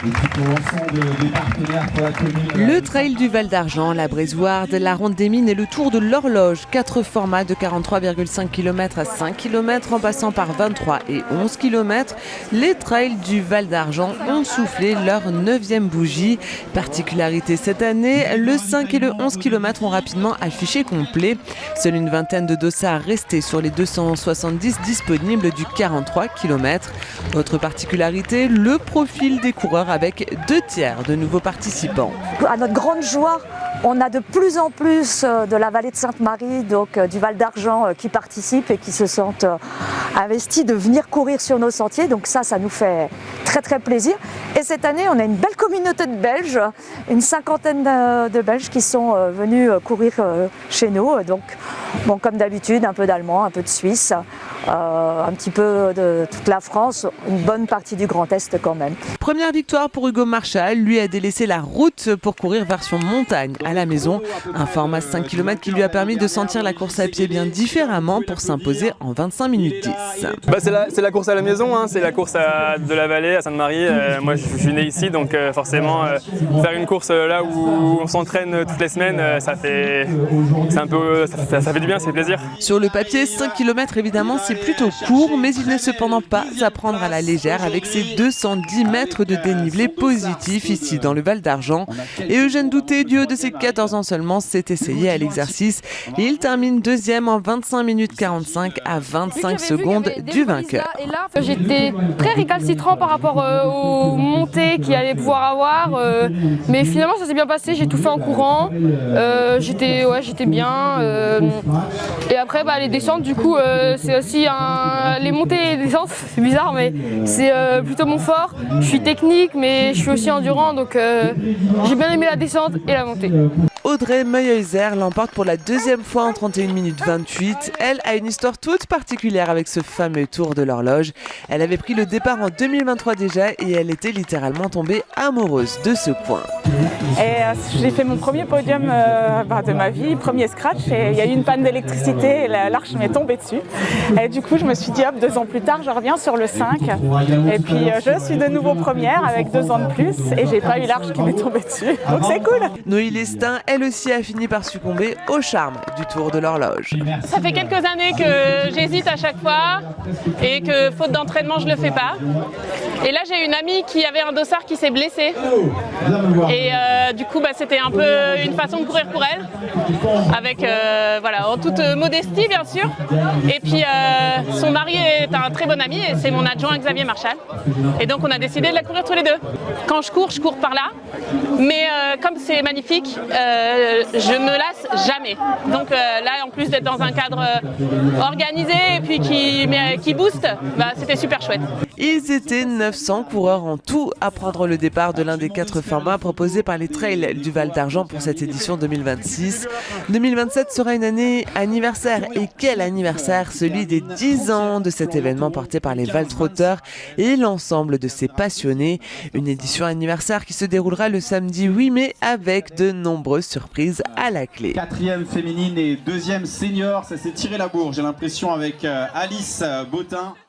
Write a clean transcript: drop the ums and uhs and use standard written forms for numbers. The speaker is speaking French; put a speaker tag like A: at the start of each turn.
A: Et puis pour l'ensemble des partenaires pour la commune.
B: Le trail du Val d'Argent, la Brésoirde, la Ronde des Mines et le Tour de l'Horloge. 4 formats de 43,5 km à 5 km en passant par 23 et 11 km. Les trails du Val d'Argent ont soufflé leur 9e bougie. Particularité cette année, le 5 et le 11 km ont rapidement affiché complet. Seule une vingtaine de dossards restés sur les 270 disponibles du 43 km. Autre particularité, le profil des coureurs avec 2 tiers de nouveaux participants.
C: À notre grande joie, on a de plus en plus de la vallée de Sainte-Marie, donc du Val d'Argent, qui participent et qui se sentent investis de venir courir sur nos sentiers. Donc ça nous fait très très plaisir. Et cette année, on a une belle communauté de Belges, une cinquantaine de Belges qui sont venus courir chez nous. Donc, bon, comme d'habitude, un peu d'Allemands, un peu de Suisse, un petit peu de toute la France, une bonne partie du Grand Est quand même.
B: Première victoire pour Hugo Marchal, lui a délaissé la route pour courir version montagne à la maison. Un format 5 km qui lui a permis de sentir la course à pied bien différemment pour s'imposer en 25 minutes 10.
D: C'est la course à la maison, hein, c'est la course de la vallée à Sainte-Marie. Moi je suis né ici, donc forcément faire une course là où on s'entraîne toutes les semaines, ça fait du bien, c'est plaisir.
B: Sur le papier, 5 km évidemment c'est plutôt court, mais il n'est cependant pas à prendre à la légère avec ses 210 mètres de dénivelé positif ici dans le Val d'Argent. Et Eugène Douté, du haut de ses 14 ans seulement, s'est essayé à l'exercice et il termine 2e en 25 minutes 45 à 25 secondes du vainqueur.
E: Et là, j'étais très récalcitrant par rapport aux montées qu'il allait pouvoir avoir, mais finalement ça s'est bien passé, j'ai tout fait en courant, j'étais bien. Et après les descentes, du coup, c'est aussi les montées et les descentes, c'est bizarre, mais c'est plutôt mon fort. Je suis technique, mais je suis aussi endurant, donc j'ai bien aimé la descente et la montée.
B: Audrey Meuheuser l'emporte pour la 2e fois en 31 minutes 28. Elle a une histoire toute particulière avec ce fameux Tour de l'Horloge. Elle avait pris le départ en 2023 déjà et elle était littéralement tombée amoureuse de ce coin.
F: J'ai fait mon premier podium de ma vie, premier scratch, et il y a eu une panne d'électricité et l'arche m'est tombée dessus. Et du coup, je me suis dit, hop, 2 ans plus tard, je reviens sur le 5. Et puis, je suis de nouveau première avec 2 ans de plus et j'ai pas eu l'arche qui m'est tombée dessus. Donc c'est cool.
B: Noélie Lestin, elle aussi, a fini par succomber au charme du Tour de l'Horloge.
G: Ça fait quelques années que j'hésite à chaque fois et que faute d'entraînement, je le fais pas. Et là, j'ai une amie qui avait un dossard qui s'est blessé. Et du coup, c'était un peu une façon de courir pour elle, avec en toute modestie bien sûr. Et puis son mari est un très bon ami et c'est mon adjoint Xavier Marchal. Et donc on a décidé de la courir tous les deux. Quand je cours par là. Mais comme c'est magnifique, je me lasse jamais. Donc là, en plus d'être dans un cadre organisé et puis qui booste, c'était super chouette.
B: Ils étaient 900 coureurs en tout à prendre le départ de l'un des 4 formats proposés par les trails du Val d'Argent pour cette édition 2026. 2027 sera une année anniversaire. Et quel anniversaire! Celui des 10 ans de cet événement porté par les Valtrotteurs et l'ensemble de ses passionnés. Une édition anniversaire qui se déroulera le samedi 8 mai avec de nombreuses surprises à la clé.
A: 4e féminine et 2e senior, ça s'est tiré la bourre, j'ai l'impression, avec Alice Bottin.